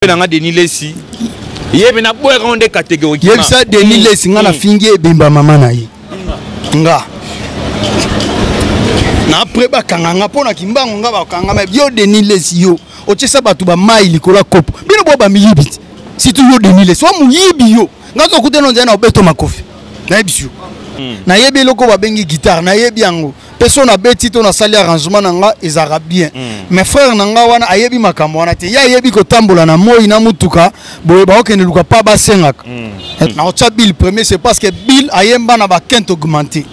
nanga Denis Lessi yebe na boye ronde catégorie yebe ça Denis Lessi ngana fingi ebimba mama na ye nga na après ba kanganga pona kimbango nga ba kangama yo Denis Lessi yo otchesa batu ba mai likola kopo bino bo ba miyibi si tu yo Denis Lessi wa muyibi yo nga to kuteno nzana obeto makofi na yebi na yebi loko ba bengi guitare na yebi yango personne a beti to na sali arrangement nanga ezara bien mes frères nanga wana ayebi makambo wana te ya yebi ko tambola na moi na mutuka boye ba okene luka pa ba sengaka na otcha Bill premier c'est parce que Bill ayemba na ba quinte augmenté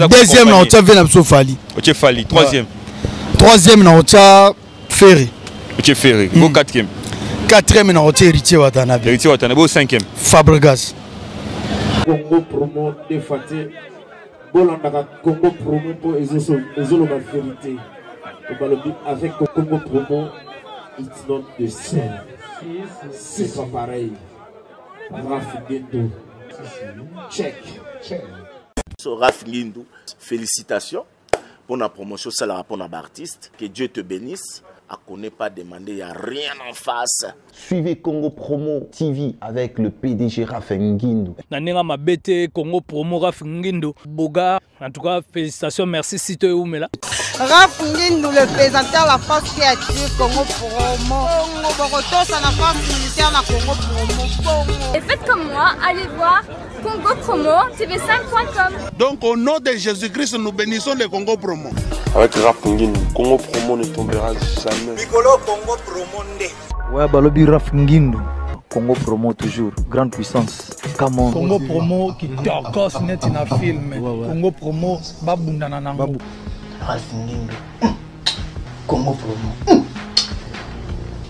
deuxième na otcha vena so fali otcha fali troisième na otcha Ferry otcha Ferry go quatrième na otcha Héritier Watanabe bo cinquième Fabregas Congo promo de Faté Bolandaka Congo promo pour Ezolo la vérité avec Congo promo it's not the same c'est pas pareil Raf Guindo check so Raf Guindo félicitations pour la promotion ça la rapport à l'artiste que Dieu te bénisse. À connaît pas demander, il n'y a rien en face. Suivez Congo Promo TV avec le PDG Raf Nguindo. Nanenga mabete Congo Promo Raf Nguindo. Boga, en tout cas, félicitations, merci Sito Oumela. Raf Nguindo, le présentateur de la force créative Congo Promo. Boroto, ça la force militaire de Congo Promo. Et faites comme moi, allez voir Congo Promo, tv5.com. Donc au nom de Jésus-Christ, nous bénissons le Congo Promo. Avec Raf Nguindo, Congo Promo ne tombera jamais. Piccolo Congo Promo ndé. Ouais, balobi Raf Nguindo. Congo Promo toujours, grande puissance. Come on. Congo Promo qui torcos net in a film. Congo Promo babunda na nango. Raf Nguindo. Congo Promo.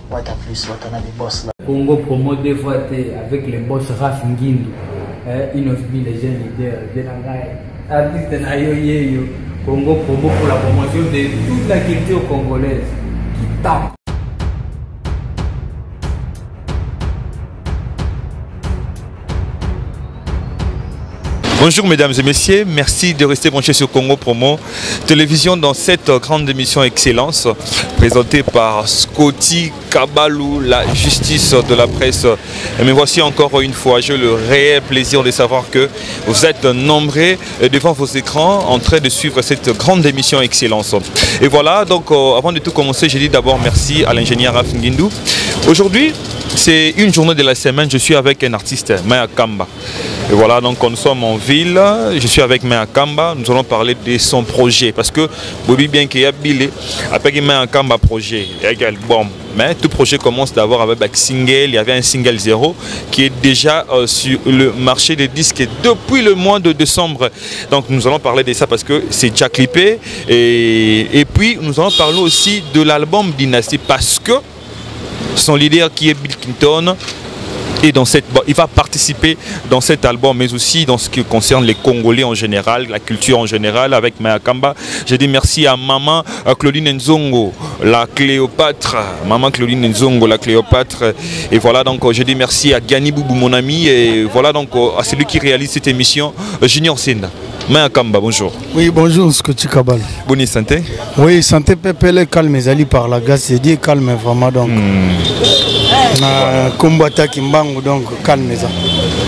What a plus, what a nabi boss là. Congo Promo dévoité avec les boss Raf Nguindo. Inosbi les jeunes leaders. Artiste na yo yeyo. Congo Promo pour la promotion de toute la culture congolaise qui tape. Bonjour mesdames et messieurs, merci de rester branchés sur Congo Promo Télévision dans cette grande émission Excellence présentée par Scotty Kabalou, la justice de la presse. Et me voici encore une fois, j'ai le réel plaisir de savoir que vous êtes nombreux devant vos écrans en train de suivre cette grande émission Excellence. Et voilà, donc avant de tout commencer, je dis d'abord merci à l'ingénieur Raf Nguindo. Aujourd'hui, c'est une journée de la semaine, je suis avec un artiste, Maya Kamba. Et voilà, donc nous sommes en ville, je suis avec Maya Kamba, nous allons parler de son projet. Parce que, Bobby bien qu'il y a Billy, après qu'il Maya Kamba projet, bon, mais tout projet commence d'abord avec un single, il y avait un single 0 qui est déjà sur le marché des disques depuis le mois de décembre. Donc nous allons parler de ça parce que c'est déjà clippé. Et puis nous allons parler aussi de l'album Dynasty parce que son leader qui est Bill Clinton et il va participer dans cet album mais aussi dans ce qui concerne les Congolais en général, la culture en général avec Maya Kamba. Je dis merci à maman Claudine Nzongo, la Cléopâtre, maman Claudine Nzongo, la Cléopâtre. Et voilà donc je dis merci à Gani Boubou mon ami et voilà donc à celui qui réalise cette émission, Junior Senda. Maya Kamba, bonjour. Oui, bonjour, Scotty Kabal. Bonne santé. Oui, santé pépé, calme, mes alliés par la gaz, c'est dit calme vraiment donc. Combattant Kimbango donc calme ça.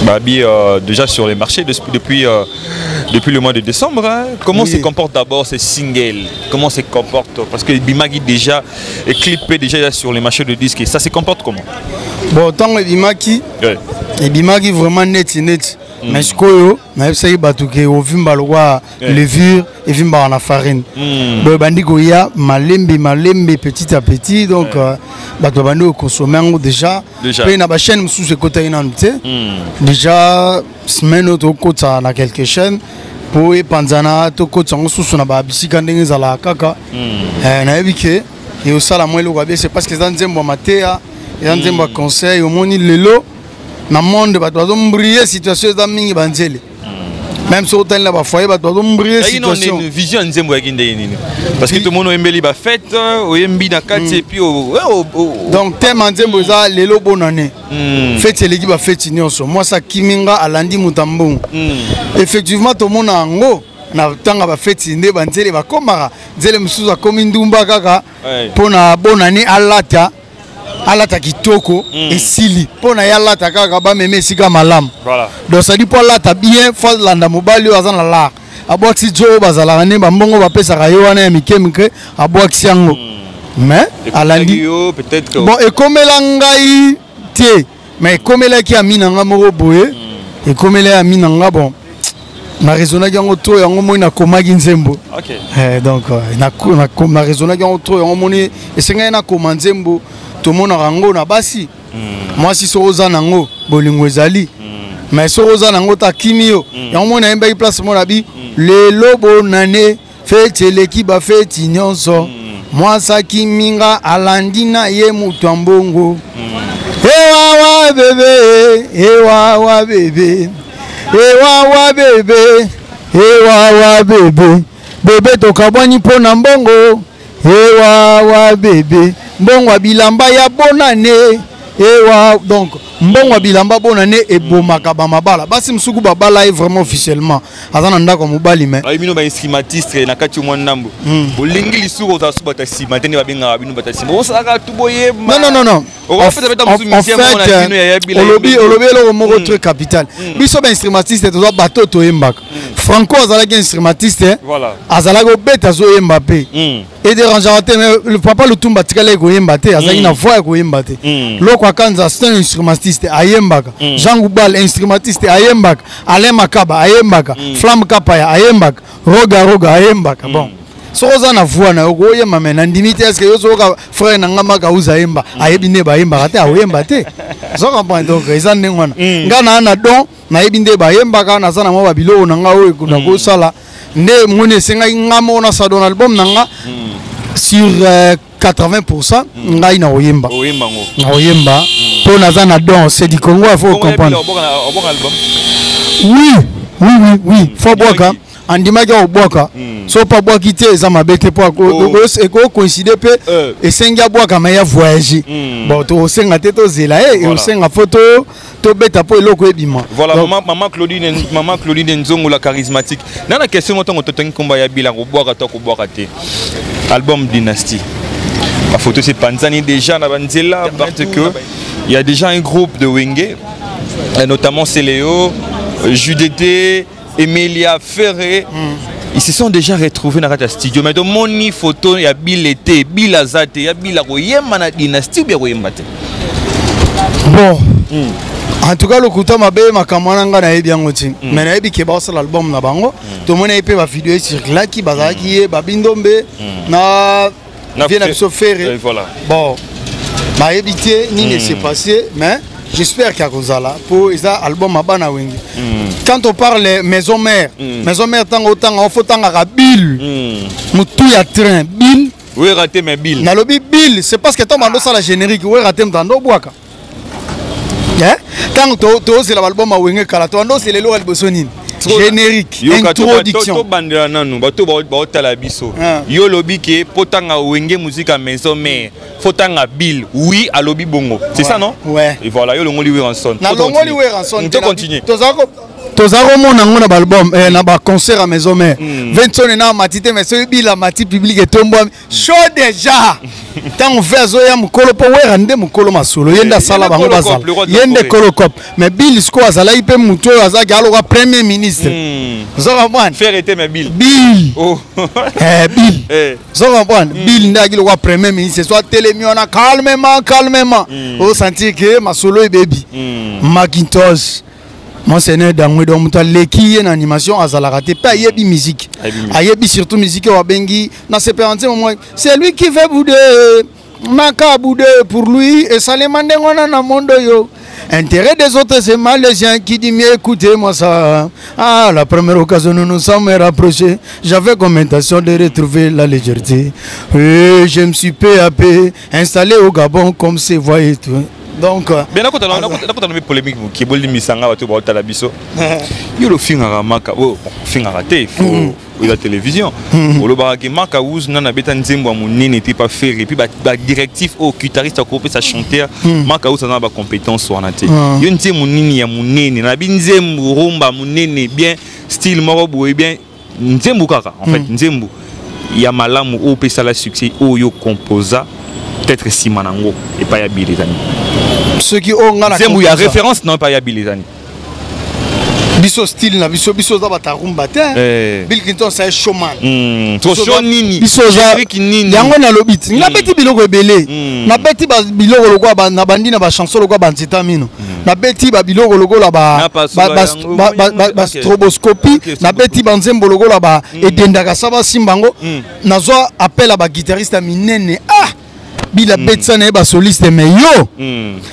Babi déjà sur les marchés depuis le mois de décembre. Hein. Comment se comporte d'abord ces singles? Comment se comporte? Parce que Bimagi déjà est clippé déjà sur les marchés de disques. Ça se comporte comment? Bon, tant que Bimagi, et Bimagi vraiment net. Mais ce que je sais pas que au vimba levure et vimba en farine. Donc bandi goya malembe petit à petit donc bato bandi consommer déjà. Puis na ba chaîne sous ce côté inanté. Déjà semaine auto côté na quelques chaînes pour panzana to côté sous na ba bisika ndenge za la kaka. Na ebike et au sala moi le c'est parce que dans nzembo matea et dans nzembo conseil au moni lelo na monde bato briller situation za mingi banzele même sur hôtel là ba foyer bato briller situation une vision nzembo ya kinde nini parce que tout le monde embeli ba fête oyembi na kati et puis donc thème nzembo za lelo bonne année fête eleki ba fête nyonso moi ça kiminga alandi mutambo effectivement tout le monde ango na tanga ba fête nde banzele ba komara nzele musuza komi ndumba kaka pona bonne année alata alata kitoko esili pona ya lata kaka ba meme sika malam. Voilà. Donc ça dit pour lata bien faut landa mobali azana la. Aboxi jo bazala ne ba mbongo ba pesa ka yo wana ya mikemike aboxi yango. Mais alandi peut-être que bon et comme ngai tie mais comme la ki amina nga moko boye et comme la amina nga bon na raisonna yango to yango mo na komaki nzembo. OK. Donc na raisonna yango to yango moni esenga na koma nzembo to mona rango na basi. Moi si soza nango bolingo ezali. Mais soza nango ta kimio yango mona emba place mona bi le lobo nane fete l'équipe a fait nyonso. Moi ça kiminga alandina ye mutambongo. Ewa bébé, ewa bébé. Ewa bébé, ewa bébé. Bébé tokabwani pona mbongo. Ewa bébé. Mbongo bilamba ya bonane. Ewa donc mbongo bilamba bonane e bomaka ba mabala. Basi msuku babala est vraiment officiellement. Azana ndako mobali mais. Ay bino ba instrumentiste na kati mwa ndambo. Bolingi lisuko za suba ta sima tene ba benga bino ba ta sima. O saka tuboye. Non. En fait, olobi lo moko très capital. Biso ba instrumentiste to bateau to yembaka. Franco azalaki instrumentiste. Voilà. Azalaki beta zo yemba pe. Et dérangeant le papa Lutumba tikale ko yemba te, azalaki na voix ko yemba te. Loko akanza c'est un instrumentiste ayembaka. Jean Goubal instrumentiste ayembaka. Alain Makaba ayembaka. Flamme Kapaya ayembaka. Roga ayembaka. Bon. Soza na voix na ko yemba mais na ndimite est-ce que yo soka frère na ngama ka uza yemba ayebi ne ba yemba te ayemba te. So comprendre donc ils en ngwana. Ngana na don na yebi nde ba yemba ka na sana mo ba bilo na nga o ko na ko sala nde mone senga ngamo na sa don album na nga sur 80% ngai na oyemba. Oyemba ngo. Na oyemba to na za na don c'est du Congo il faut comprendre. Oui, faut boka. Andimaki oboka so pa boka kité za mabete po ko coïncider pe et senga boka ma ya voyager bon to senga te to zela et senga photo to beta po eloko ebima. Voilà maman Claudine Nzongo la charismatique. Na la question moto totangi komba ya bila ko boka to ko boka te. Album Dynastie. La photo c'est Panzani déjà na banzela parce que il y a déjà un groupe de Wenge notamment Céléo, Judété, Emilia Ferré, ils se sont déjà retrouvés dans le studio. Mais de mon photo, il y a Bilété, Bilazate, il y a Bilaroyema na Dynastie, bien Royemate. Bon, en tout cas, le coup de ma belle, ma camarade n'a bien goûté. Mais n'a pas que l'album na bango. Tout le monde a pas vidéo sur Laki, Bazaki, Babindombe, na bien à Ferré. Voilà. Bon, m'a évité, ni ne s'est passé, mais j'espère qu'il y a cause là pour les albums à Banawing. Quand on parle maison mère tant autant on faut tant à Bill. Moutou ya train Bill. Oui raté mais Bill. Na lobby Bill, c'est parce que ton mando ça la générique, oui raté m'tando boaka. Quand to c'est l'album à Wenge kala to ando c'est le lo albosonine. Générique, introduction. To bandela nanu, bato ba tala biso. Yo lobby ke potanga Wenge musique à maison mère. Fotanga Bill, oui à lobby bongo. C'est ça non? Ouais. Et voilà, yo longoli we ranson. Na longoli we ranson. On peut continuer. Tozako mona ngona ba album na ba concert à maison mère. 20 sonnes na matite mais ce Bill la mati public et tombo chaud déjà. Tant on fait zoya mukolo po we rande mukolo masolo yenda sala bango basala. Yende kolokop. Mais Bill sko azala ipe muto azaki aloka premier ministre. Zora mwana. Faire était mais Bill. Bill. Oh. Bill. Zora mwana. Bill ndaki lo premier ministre soit télémiona calmement. Au sentir que masolo et baby. Macintosh. Monseigneur Dangwe donc l'équipe en animation azalakate pas yebi musique. Ayebi surtout musique wa bengi na se perante moment c'est lui qui fait bouder naka bouder pour lui et ça les mande ngona na mondo yo. Intérêt des autres c'est mal les gens qui disent mais écoutez-moi ça. Ah la première occasion nous nous sommes rapprochés, j'avais comme intention de retrouver la légèreté. Et je me suis peu à peu installé au Gabon comme c'est voyez tout. Donc bien là quand on a polémique qui boli misanga bato ba otala biso yo lo finga maka o finga raté faut la télévision o lo ba ke maka ouz na beta nzembo a monene te pas faire et puis ba directif au guitariste a coupé sa chanteur maka ouz na ba compétence wana te yo nzembo nini ya monene na binzembo rumba monene bien style moko boye bien nzembo kaka en fait nzembo ya malamu o pesa la succès o yo composa peut-être Simanango et pas Yabi les amis. Ceux qui ont la il y a référence non pas Yabi les amis. Biso style na biso za batarumba te. Bill Clinton c'est showman. To show nini. Biso za nini. Yango na lobit. Na beti biloko ebele. Na beti ba biloko lokwa na bandi na ba chanson lokwa ba ntita mino. Na beti ba biloko lokwa ba stroboscopie. Na beti ba nzembo lokwa ba edendaka saba simbango. Na zo appel ba guitariste minene. Ah! Bila betsa na ba soliste mais yo.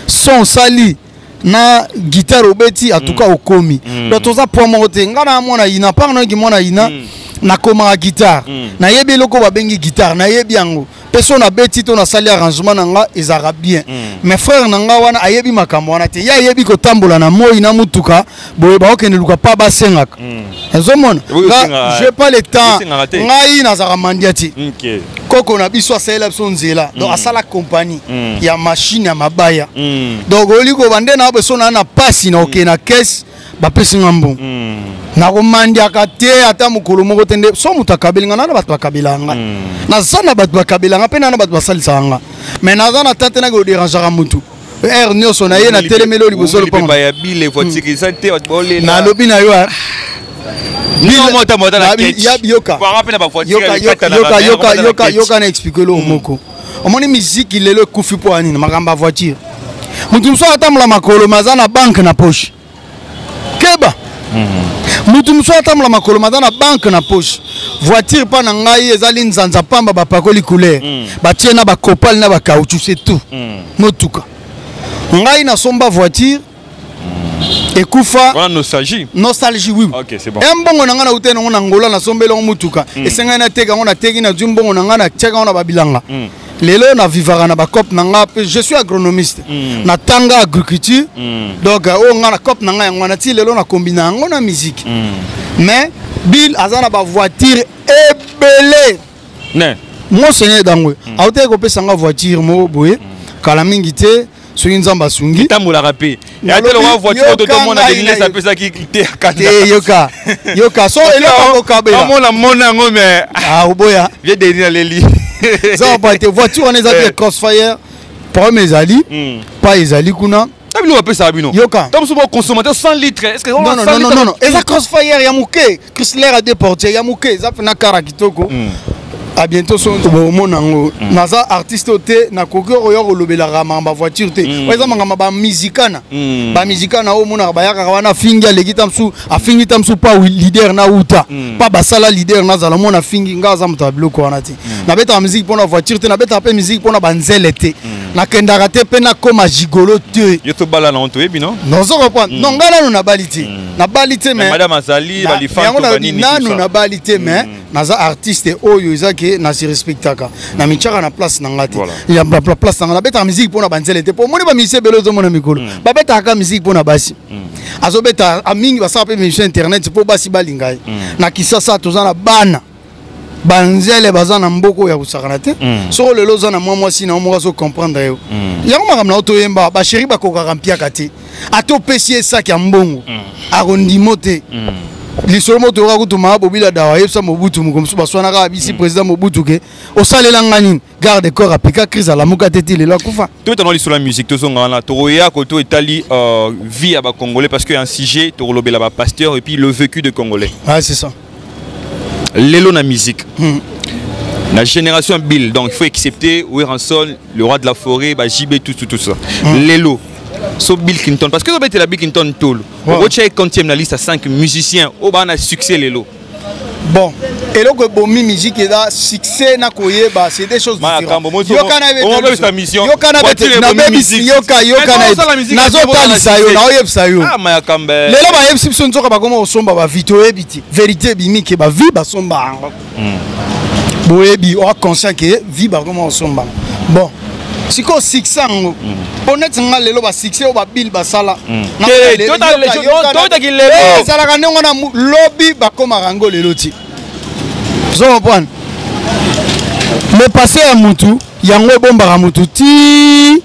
Son sali na guitare obeti en tout cas okomi donc toza point moté ngana mona ina par na ngimona ina na koma guitare na yebi loko ba bengi guitare na yebi yango personne na beti to na sali arrangement nanga ezara bien mes frères nanga wana ayebi makambo wana te ya yebi ko tambola na moi na mutuka boye ba okene luka pa ba sengaka ezomona j'ai pas le temps ngai na zara mandiati koko na biso asala biso nzela donc asala compagnie ya machine ya mabaya donc oliko bande na beso na pasi na okena caisse ba pesi ngambo na komandiaka te ata mukolo moko tende so mutakabelinga na bato bakabelanga na zana bato bakabelanga pe na bato basalisanga mais na zana tante na ko déranger mutu er nyoso na ye na telemelo liboso le pamba ya bile voiture santé bolé na lobi na yo yoka na expliquer le moko omoni musique il est le kufi pour ani na makamba voiture mutu mso atamla makolo mazana banque na poche keba mutu mso atamla makolo mazana banque na poche voiture pa na ngai ezali nzanza pamba ba pakoli couleur ba tiena ba copal na ba caoutchouc c'est tout motuka ngai na somba voiture ekufa voilà nostalgie oui OK c'est bon mbongo nanga na utena ngona ngola na sombela mutuka esenga na teka ngona teki na jumbongo nanga na teka ngona babilanga lelo na vivara na bakop nanga je suis agronomiste na tanga agriculture donc o ngana kop nanga ngona ti lelo na combina ngona musique mais Bill azana ba voiture ebele ne mo seigneur dangwe auté ko pesa nga voiture mo boye kala mingi te soki nzamba sungi tambola rapé ya telo wa voiture to mona de nile ça pesa ki te kanda yoka so eloko kabela mona ngome oboya vie de ni leli ça pas te voiture on est crossfire pour mes ali pas ezali kuna tabilo wa pesa bino yoka comme souvent consommateur 100 litres est-ce que non eza crossfire ya muke Chrysler a déporté ya muke za na kara kitoko à bientôt son monango naza artiste te na kokoro yo lobela mamba voiture te weza mangamba ba musicana o mona ba yaka wana fingi legita msu afingi tamsu pa leader na uta pa basala leader na zala mona fingi ngaza mutablo ko wana te na beta musique pona voiture te na beta pe musique pona banzele te na kendaka te pe na koma gigolo te yo to bala na onto ebi non non zo reprendre non ngala no na balite mais madame Azali balifan to banini nanu na balite mais naza artiste oyo ezaki na si respectaka na michaka na place na ngati ya place na beta musique pona banzele te po moni ba mise belo zo mona mikolo ba beta ka musique pona basi azo beta amingi ba sape mission internet po basi balingai na kisasa tozana bana banzele bazana mboko ya kusakana te so lelo zana mwa si na mo zo comprendre yo yango makamna auto yemba ba chéri ba kokaka mpiaka te ato pesi ça ki mbongo arondimo te lisolo moto ka kutuma bobila dawa yebsa mobutu mukomsu baswana ka bisi président mobutu ke osalela ngani garde corps apika crise la muka tete le la kufa tout dans l'histoire la musique to zonga na to ya ko to etali vie à ba congolais parce que un sujet to lobela ba pasteur et puis le vécu de congolais c'est ça lelo na musique la génération Bill donc il faut accepter Weranson le roi de la forêt ba JB tout ça lelo so Bill Clinton parce que ça était la Bill Clinton tool au check quantième la liste à 5 musiciens au ba na succès lelo bon et là que bon musique est là succès na koye ba c'est des choses différentes yo kana sa mission yo kana na musique yo na zo talisa yo na oyebsa yo ma kambe lelo ba yebsi biso nzoka ba koma osomba ba vito ebiti vérité bimike ba vie ba somba boyebi o conscient que vie ba koma osomba bon siko succès ngo honnête nga lelo ba succès o ba bill ba sala na to ki lelo sala ka ndongo na lobby ba koma rango lelo ti zo comprendre le passé à mutu yango bomba mutu ti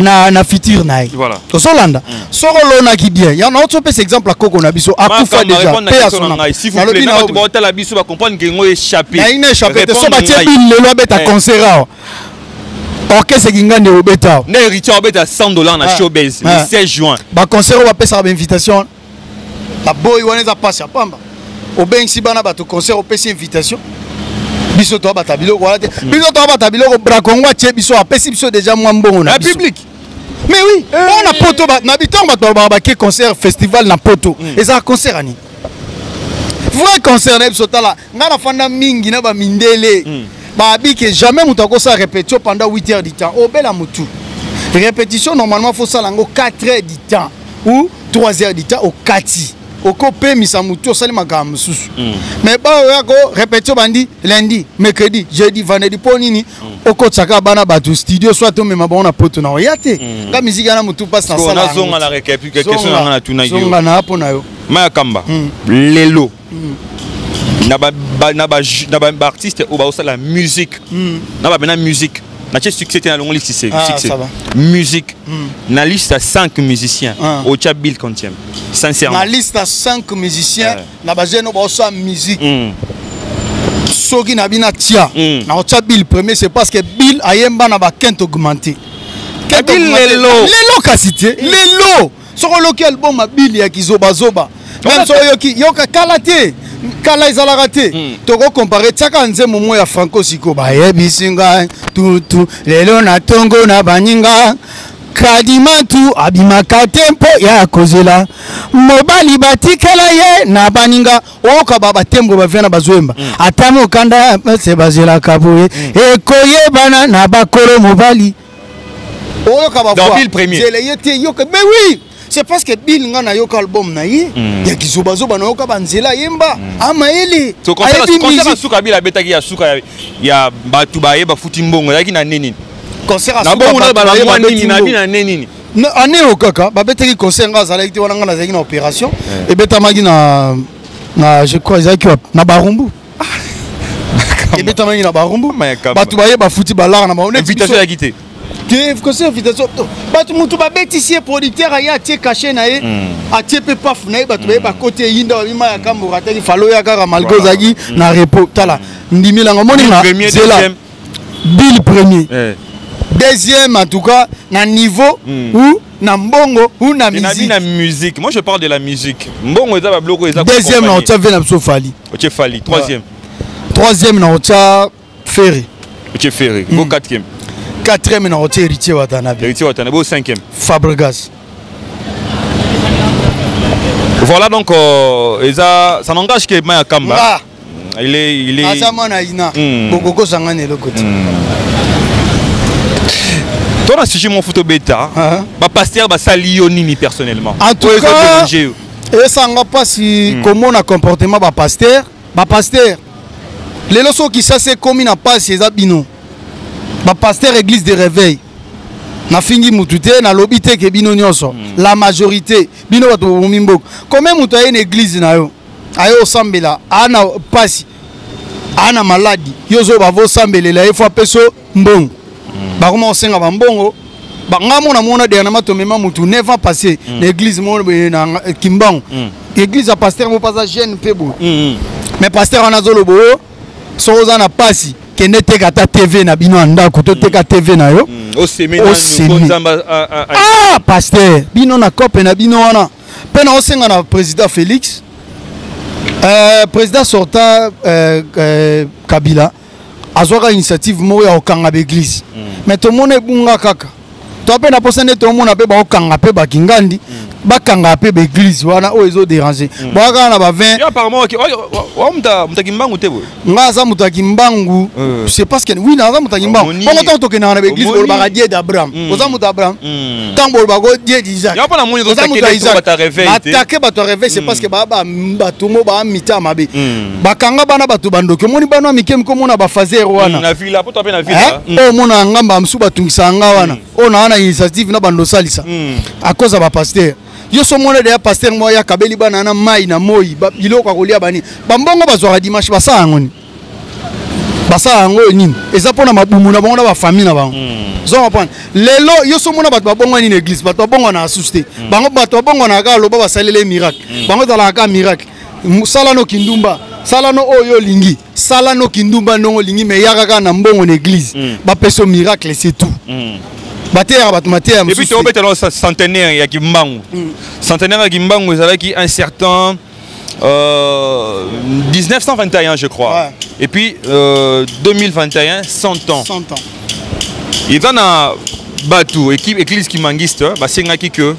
na futur nae voilà Solanda soko lona ki bien ya na autre peu exemple à koko na biso akufa déjà pe à son s'il vous plaît na ba tala biso ba comprendre que ngo échappé na ine échappé te so ba tie bill lelo beta concert orchestre Kingande obeta. Na héritier obeta $100 na Showbiz le 16 juin. Ba concert on va passer à invitation. La boy wana za passe pamba. Obeng si bana ba to concert on passe invitation. Biso to ba tabilo wala te. Biso to ba tabilo ko brakongo tie biso a passe biso déjà moi mbongo na public. Mais oui, on a poto na biton ba to ba ke concert festival na poto. Et ça concert ani. Vrai concert na biso tala ngana fanda mingi na ba mindele. Ba bi que jamais mutako ça répétition pendant 8 heures du temps. Au bela mutu. Répétition normalement faut ça lango 4 heures du temps ou 3 heures du temps au kati. Au copé misa mutu sali makam susu. Mais ba yako répétition bandi lundi, mercredi, jeudi, vendredi ponini. Oko tsaka bana batu studio soit to me mabona poto na oyate. Ka musique na mutu passe na sala. On a zonga la récapitulation question na tuna yo. Zonga na hapo na yo. Maya Kamba. Lelo. Na ba artiste ou ba la musique. Na ba bena musique. Na che succès na longue liste c'est succès. Musique. Na liste à 5 musiciens. Au Chabil contient. Sincèrement. Na liste à 5 musiciens, na ba jeune ba sa musique. Soki na bina tia. Na au Chabil premier c'est parce que Bill ayemba na ba quinte augmenté. Bill lelo kasité. Lelo. Soko local bon ma Bill ya kizoba zoba. Même so yoki yoka kalate. Kala izala raté. Toko comparer tsaka nzembo mo ya Franco Siko ba yebisinga tutu lelo na tongo na baninga kadimatu abimaka tempo ya kozela mobali batikela ye na baninga oka baba tembo ba vena bazwemba atamo kanda se bazela kaboye ekoyebana na bakoro mobali oka baba dans Bill premier mais oui. C'est parce que Bill ngana yoka album na ye ya kizoba zoba na yoka banzela yemba ama ele to concert suka Bill abetaki ya suka ya batu baye ba futi mbongo yaki na nini concert na bongo na ba nini na bina nini na ane okaka ba betaki concert ngazala ite wana ngana zaki na opération et betamaki na je crois zaki na Barumbu et betamaki na Barumbu batu baye ba futi balara na ba invitation ya kité. Conseil invitation batu mutu ba betisie producteur aya tie caché na ye a tie pe paf na ye batu ba côté yinda bima ya kambo rataki falo ya kaka malgo zagi na repos tala ndimi la ngomoni na zela Bill premier deuxième en tout cas na niveau ou na mbongo ou na musique. Na musique moi je parle de la musique mbongo eza ba bloko eza deuxième na otcha vena so fali OK fali troisième na otcha ferré OK ferré go quatrième quatrième na rotier héritier Watanabe. Héritier Watanabe au cinquième. Fabregas. Voilà donc ça n'engage que Maya Kamba. Il est Azamana ina. Bokoko sangane le côté. Toi na sujet mon photo bêta. Ba pasteur ba salioni personnellement. En tout cas, et ça nga pas si comment na comportement ba pasteur. Les leçons qui ça c'est comme na pas ces abino. Ba pasteur église de réveil na fingi mutute na lobité ke bino nyonso la majorité bino bato bomimbo comme mutu a une église na yo ayo sambela ana pasi ana maladi yozo bavo sambelela ifo peso mbongo ba koma osenga ba mbongo ba ngamo na mona de na matomema mutu 9 ans passé l'église mo na Kimbangu église a pasteur mo pas jeune pebo mais pasteur ana zolo bo soza na pasi kene teka ta TV na bino anda ko to teka TV na yo o semena pasteur bino na kope na bino wana pe na osenga na président Félix président sortant Kabila azwaka initiative mo ya okanga l'église mais to mona bunga kaka to pe na posane to mona pe ba okanga pe ba kingandi bakanga pe l'église wana o ezo déranger baka na ba 20 apparemment mutakimbangu te ngaza mutakimbangu c'est parce que oui naza mutakimbangu on tant que na l'église o ba dieu d'Abraham oza muta Abraham tambo ba go dieu d'Isaac ya pana moni zo ta réveil attaquer ba to réveil c'est parce que ba batungo ba mita mabe bakanga bana batu bandoke moni bana mikem ko mona ba fazer wana na villa poto pe na villa o mona ngamba msu batungisa nga wana o na ana initiative na bando salisa à cause ba pasteur yo so mona de pasteur moya kabeli bana na mai na moi biloko akolia bani bambongo bazwa dimanche basa ngoni basa ngo nini eza pona mabumu na bango na ba famille na bango zo comprendre lelo yo so mona bato babongo ni église bato babongo na asuste bango bato babongo na ka loba basalele miracle bango za la ka miracle musala no kindumba salano oyo lingi salano kindumba ndongo lingi me yaka na mbongo l'église ba peso miracle c'est tout bateya batumateya et puis tu obeta le centenaire ya Kimbangu centenaire ya Kimbangu ezalaki un certain 1921 je crois ouais. Et puis 2021 100 ans il y a Batu équipe église kimangiste basengaki que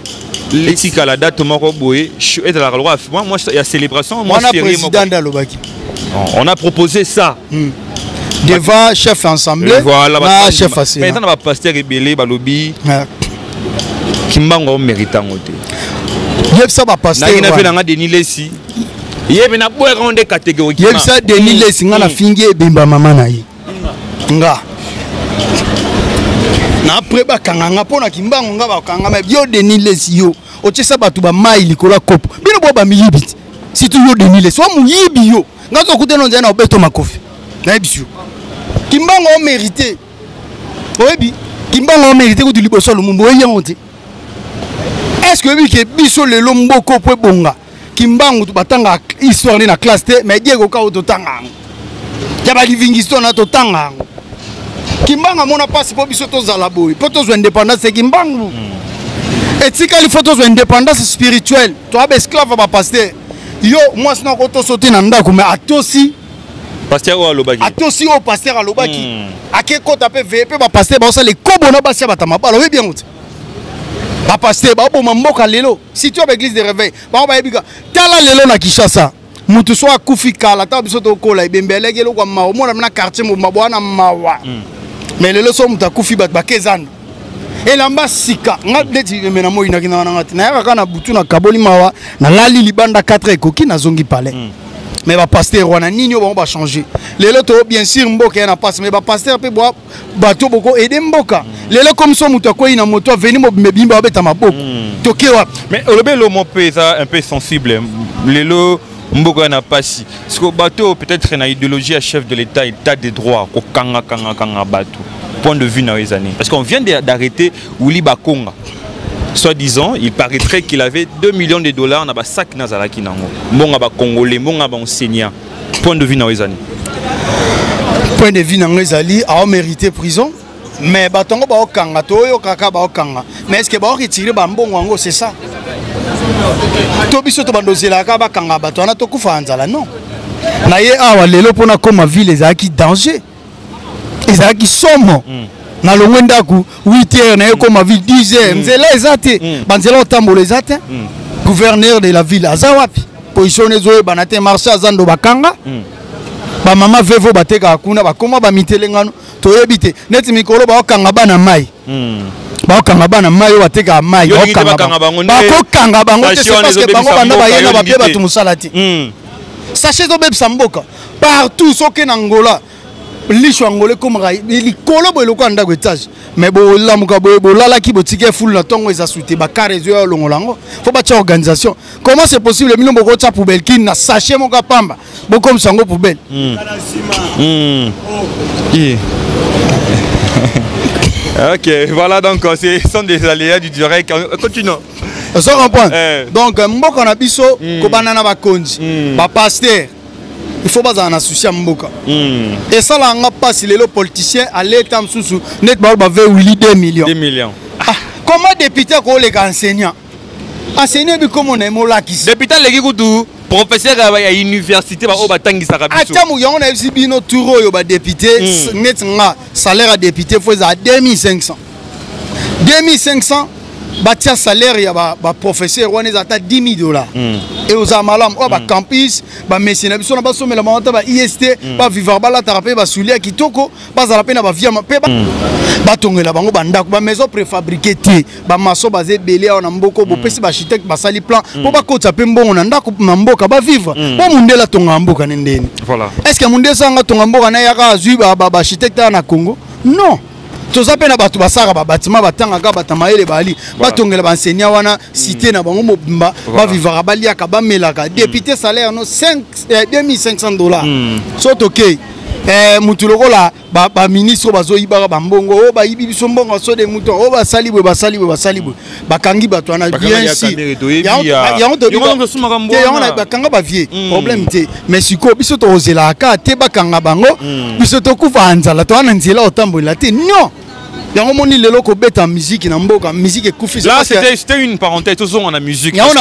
l'étika la date moko boye et la loi moi il y a célébration moi on a proposé ça devant chef ensemble voilà chef assis maintenant va pasteur rebelle balobi Kimbango méritant côté yeb ça ba pasteur na fait na Denis Lesi yeb na boye ronde catégorie yeb ça Denis Lesi nga na fingi ebimba mama na yi nga na après ba kanganga pona Kimbango nga ba kangama yo Denis Lesi yo ochesa batu ba mai likola kopo bino bo ba miyibi si tu yo Denis Lesi wa muyibi yo nga zo kute no nzana obeto makofi na ebisio Kimbango o mérité oyebi Kimbango o mérité ko liboso lumumbu oyengo te est-ce que bi ke biso lelo mboko po bonga Kimbango batanga histoire na classe te mais diego ka ototanga ya ba living histoire na totanga Kimbango mona passe po biso to zala boy po to zo indépendance Kimbango etika li photos zo indépendance spirituelle to abe esclave ba pasteur yo moi sina ko to sauter na ndako mais atosi pasteur o alobaki atosi o pasteur alobaki akeko tape VP ba pasteur ba osale kobo na basia batama balo oui bien muti ba pasteur ba boma mboka lelo si tu as l'église de réveil ba ba yebika tala lelo na Kinshasa mutu so akufi kala ta biso to kola ibembele gelo kwa mawo mona na quartier mo mabwana mawa mais lelo so mutu akufi ba kezana elamba sika nga deti mena mo ina kina ngati na yaka na butu na kaboli mawa na lali libanda 4 ekoki na zongi palais mais ba pasteur wana nini on va changer lelo to bien sûr mboka na passe mais ba pasteur pe boa bato boko aider mboka lelo comme so mutu akoyi na moto venir mo bimba beta maboko tokewa mais olobelo mo pesa un peu sensible lelo mboka na pasi parce que bato peut-être na idéologie à chef de l'état état de droit ko kanga bato point de vue dans les années parce qu'on vient d'arrêter Willy Bakonga soi-disant il paraîtrait qu'il avait 2 millions de dollars na ba sac na zalaki nango mbonga ba congolais mbonga ba enseignant point de vue dans les années point de vue dans les années a mérité prison mais batongo ba okanga to yo kaka ba okanga mais est-ce que ba retirer ba mbongo ngo c'est ça to biso to bandozela ka ba kanga bato na to kufa nzala non na ye awa lelo pona koma ville ezaki danger ezaki somo na longo ndaku 8h na yeko ma ville 10h nzela ezate banzela otambola ezate gouverneur de la ville azawapi position ezo banate marché azando bakanga ba mama vevo bateka akuna bakoma ba mitelengano toyebite neti mikolo ba okanga bana mai ba okanga bana mai bateka mai okanga bango te c'est parce que bango banda ba yena ba pe batu musalati sachez zo bebsa mboka partout soke na Angola lisho angolais comme il kolo bo loko ndako étage mais bo lamuka bo lala ki botike full na tongo eza souté ba karezo ya longolango faut ba tia organisation comment c'est possible mino boko tia poubelle ki na sachet moka pamba bo comme sango poubelle OK voilà donc ce sont des aléas du direct continuons ça comprend donc mboka na biso ko banana ba konzi ba pasteur il faut pas en associer mboka et ça là on passe les politiciens à l'état sous net ba Willy 2 millions comment député ko les enseignants bi comme on est molaki député leki kutu professeur à université ba o batangisa ka biso atamu yango na bino touro yo ba député net nga salaire à député faut à 2500 batia salaire ya ba professeur wana ezata 10 000 $. Et aux amalam o ba campus ba mesina biso na ba somela monta ba IST ba vivre ba la tarape ba soulia kitoko ba zala pe na ba via pe ba tongela bango ba ndako ba maison préfabriquée te ba maso bazé belé na mboko bo pesi ba architecte ba sali plan po ba kota pe mbongo na ndako na mboka ba vivre po mundela tonga mboka ndeni voilà est-ce que mundela sanga tonga mboka na yaka azui ba architecte na Congo non toza na batu basaka ba bâtiment batanga ka batamaele bali batongela ba enseignant wana cité na bango mobimba ba vivra baliaka ba melaka député salaire no 2500 $. So OK mutuloko la ba ministre bazo ibara bambongo o ba ibi biso mbongo so de muto o ba salibwe bakangi bato ana bien si ya on to bakanga ba vie problème te mais siko biso to ozela ka te bakanga bango biso to kufa anzala to ana nzela otambola te non yango moni lelo ko beta musique na mboka musique ekufi là c'était une parenthèse tout on a musique yango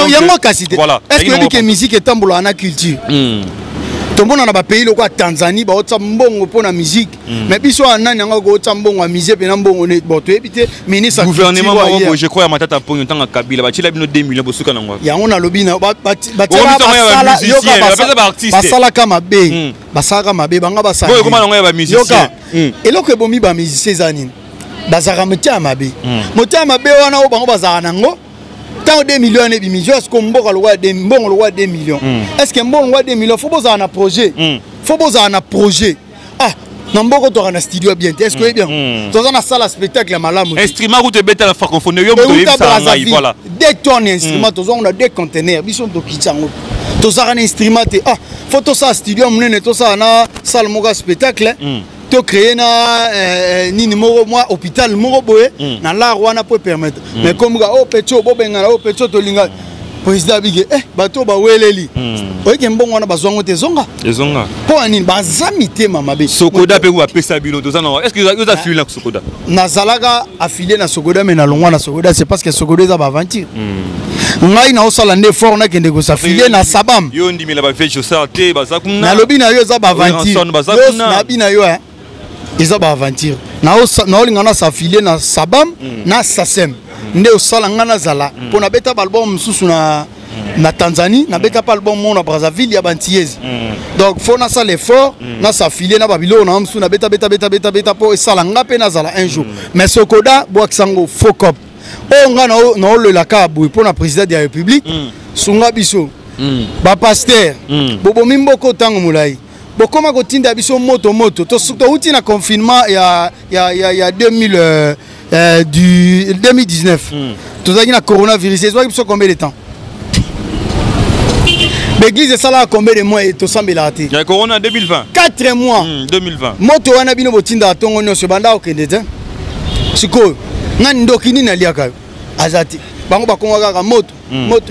yango kasi te est-ce que que musique etambola na culture tout le monde a pays le quoi Tanzanie ba otsa mbongo pour la musique mais biso anani nga ko otsa mbongo a musique pe na mbongo ne boto ebité ministre gouvernement je crois à matata pour yon tanga kabila ba tila bino 2 millions bosuka na ngwa yango na lobi na ba sala yoka ba sala kama be ba sala mabe banga ba sala boy comment nga ba musicien eloko ebomi ba musicien zani bazaka mutia mabe mutia mabe wana o bango bazaka nango tant 2 millions et 2 millions est-ce que mbongo le roi 2 millions est-ce que mbongo le roi 2 millions faut besoin un projet ah namboko to na studio bien est-ce que bien to na salle spectacle malamu instrument ou te beta la francophonie yo voilà 2 tonnes instrument to on a 2 containers bison to kitsango to za un instrument ah photo ça studio munene to ça na salle moga spectacle to créer na nini moko moi hôpital moko boye na la wana pour permettre mais comme ga o pecho bobenga o pecho to linga président bige bato ba weleli oyeke mbongo wana bazwango te zonga po ani bazamite mama be Sokoda pe wa pesa bino to ça non est-ce que vous avez affilié na Sokoda nazalaka affilié na Sokoda mais na longwa na Sokoda c'est parce que Sokoda za ba aventure ngai na osala nde fort na kende ko s'affilier na Sabam yo ndimela ba fait chaussard te bazakuna na lobi na yo za ba aventure na bina yo ils ont aventure na olinga na s'affilier na Sabam na Sasem nde osala ngana zala pour na beta album susu na Tanzanie na beta album mon na Brazzaville ya bantiez donc faut na ça l'effort na s'affilier na Babylone na msu na beta pour esala ngape na zala un jour mais Sokoda boaksango fokop o ngana na le la ka bu pour na président de la République sunga biso ba pasteur bobo mimboko tango mulai bokoma kotinda biso moto to uti na confinement ya 2019 tozaki na coronavirus ezwaki biso combien de temps l'église ça là combien de mois to sambela te ya corona 2020 4 mois 2020 moto wana bino botinda tongo nyonso banda okende te sikoyo ngani ndokini na liaka azati bango bakonga kaka moto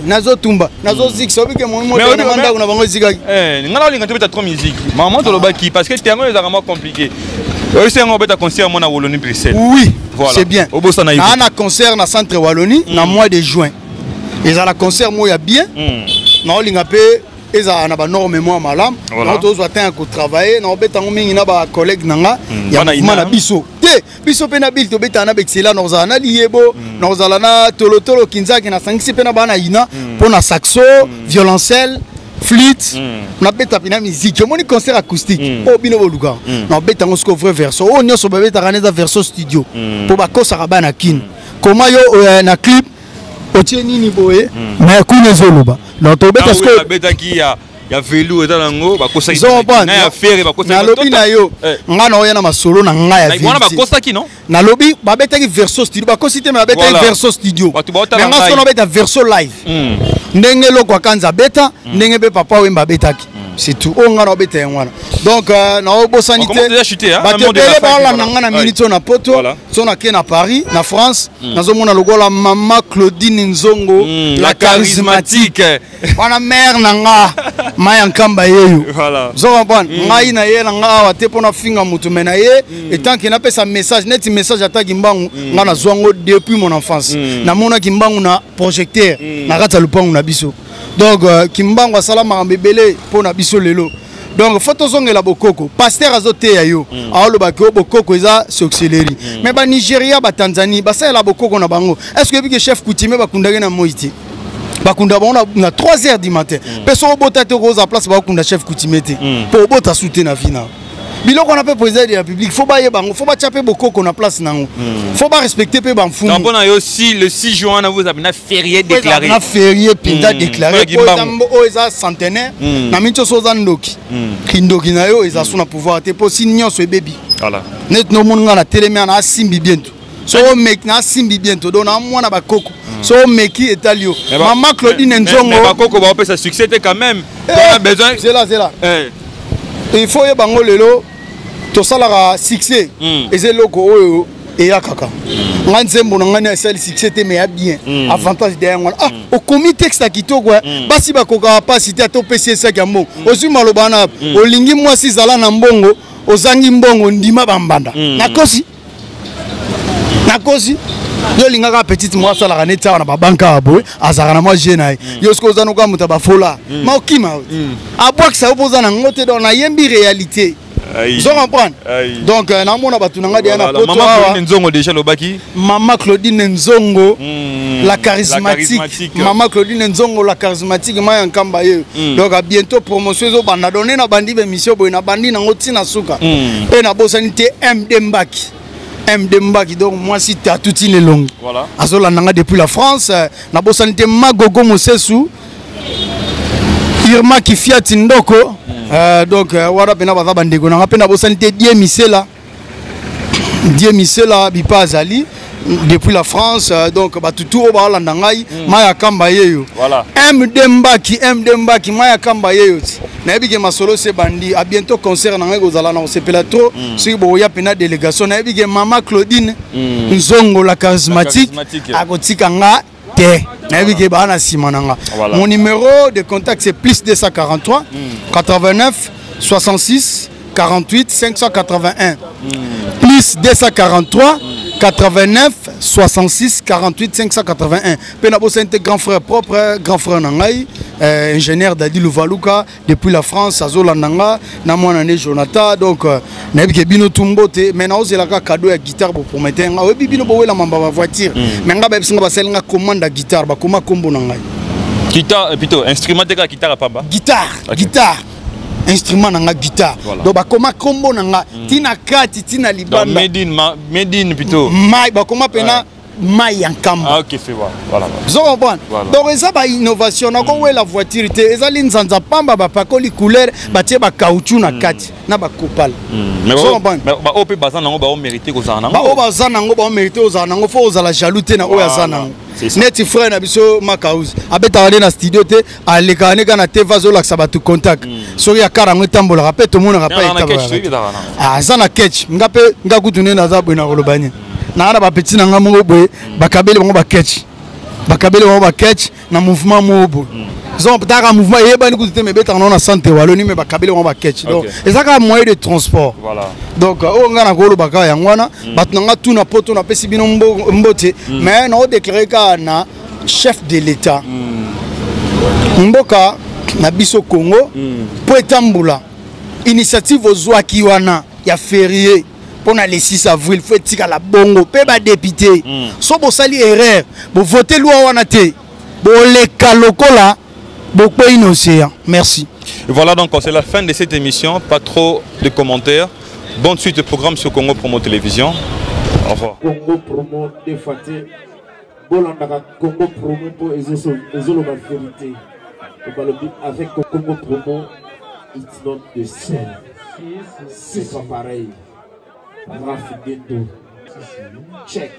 nazo tumba nazo zix obike mon moto na manda kuna bango zikaki ngana olinga te beta trop musique maman to lobaki parce que terrain est vraiment compliqué eux c'est un beta concert mona Wallonie Bruxelles oui voilà. C'est bien na na concert na centre Wallonie na mois de juin ils ont la concert moya bien na olinga pe eza na ba norme moi malam na to zo atteindre ko travailler na obeta ngomingi na ba collègue nanga ya na biso biso pe na bil to beta na bexela na za na liebo na za na tolotolo kinzaki na sangisi pe na bana ina pour na saxo violoncelle flûte na beta pina musique moni concert acoustique o bino boluka na beta ngosko vrai verso o nyoso ba beta kaneza verso studio pour ba kosa ka bana kin comment yo na clip otieni ni boye mais kunezoloba na to beta sko beta ki ya velu eta nango bakosa na ya faire bakosa na lobi na yo ngana oya na masolo na nga ya velu na bakosa ki non na lobi ba beta ki verso studio bakosi te na beta verso studio na ngaso na beta verso live ndenge loko kanza beta ndenge be papa wemba beta ki c'est tout on ngana beta ngwana donc na obosanité batebele bala na ngana minute na poto so na ke na Paris na France nazomona logola mama Claudine Nzongo la charismatique wana mère nanga maya nkamba yeyo zo comprendre ngai na ye nga awa te pona finga mutu mena ye et tant que na pesa message net message ataki mbangu ngana zwango depuis mon enfance na mona kimbangu na projecteur na kata lupangu na biso donc kimbangu asala makambe belé pona biso lelo donc photo zongela bokoko pasteur azote ya yo aolo bakio bokoko eza soxeleri mais ba Nigeria ba Tanzanie ba ça la bokoko na bango est-ce que bi chef coutumier bakundage na moiti bakunda bona na 3h du matin personne bota te rosa place bakunda chef coutumier te pour bota soutenir na vina biloko on appelle président de la République faut ba yebango faut ba chaper bokoko na place nango faut ba respecter pe ba mfumu donc on a aussi le 6 juin on vous avez na férié déclaré na férié pinda déclaré pour tambo o eza centenaire na mincho soza ndoki kindoki na yo eza suna pouvoir te po sinyo so bebi voilà net no munga na telemi na simbi bientôt so mek na simbi bientôt donc na mwana bakoko so meki etalio maman Claudine Nzongo mais bakoko ba opesa succès te quand même on a besoin c'est là il faut que bango lelo to salara succès et c'est loko oyo et ya kaka nga nzembo na ngani asali succès te mais ya bien avantage derrière moi ah au comité texte kitoko basi bakoka pas cité to PCS ya mbongo osu maloba na olingi mwasi zala na mbongo ozangi mbongo ndima bambanda nakosi yo lingaka petite moi ça la neta na babanka aboy azara na moi jeune yo sko zanu ka muta bafola ma okima abwak ça opoza na ngote dans na yembi réalité vous comprenez donc na mona batu na ngadi na poto maman Claudine Nzongo déjà lobaki maman Claudine Nzongo la charismatique maman Claudine Nzongo la charismatique ma nkamba ye donc à bientôt promotion zo banda donner na bandi be mission boy na bandi na ngoti na suka pe na bosanité MD Mbaki donc moi si tu as tout les longues voilà azola nanga depuis la France na bosanité Magogo Mosesu Irma Kifiat Ndoko donc wara pena baza bandeko nanga pena bosanité Die Misela bipa azali depuis la France donc batutu ba landa ngai maya kamba yeyo voilà MD Mbaki maya kamba yeyo na ebike masolo se bandi à bientôt concert na ngai kozala na sepela trop si bo ya pena délégation na ebike mama Claudine Nzongo la charismatique akotika nga te na ebike ba na simananga mon numéro de contact c'est plus 243 89 66 48 581 plus 243 89 66 48 581 Penabo c'est grand frère propre grand frère nangai ingénieur Dadi Louvaluka depuis la France azola nanga na mwana ne Jonathan donc na bike bino tumbote mais na ozela ka cadeau ya guitare pour promettre nga obi bino bo wela mamba voiture mais nga ba bisinga baselinga commande guitare ba koma kombo nangai guitare plutôt instrument de guitare pamba guitare instrument nanga guitare donc bakoma kombo nanga tina kati tina libanda Medine plutôt mai bakoma pena mai yankamba OK fait voilà zo comprendre donc ça ba innovation na ko la voiture te ezali nzanza pamba ba pakoli couleur batie ba caoutchouc na kati na ba kopal mais ba op bazana ngo ba o mériter ko zana ngo ba o bazana ngo ba o mériter ko zana ngo fo ozala jaloux te na o ya zana net frère na biso Makaus abeta na studio te alekane kana te vazo la sabatu contact so ya karango tambola rappel to mona rappel ah zana catch ngape ngakutune na zabwe na kolobanye na ba petit na ngamongo boye bakabeli bango ba catch na mouvement mobo zon peut-être mouvement yeba ni kutute me beta na santé walo ni me bakabeli bango ba catch donc ezaka moyen de transport voilà donc o ngana ko lo baka ya ngwana batu nga tuna poto na pesi bino mbote mais na o déclarer ka na chef de l'état mboka na biso Congo po etambula initiative ozwaki wana ya férié pour le 6 avril, il faut que la bongo, pe député. So bo sali erreur, bo voter loi wana te. Bo le kalokola, bo pe innocent. Merci. Et voilà donc c'est la fin de cette émission, pas trop de commentaires. Bonne suite de programme sur Congo Promo Télévision. Au revoir. Congo Promo défaté. Bolandaka Congo Promo pour ezolo ma vérité. Avec Congo Promo, it's not the same. C'est pas pareil. Check.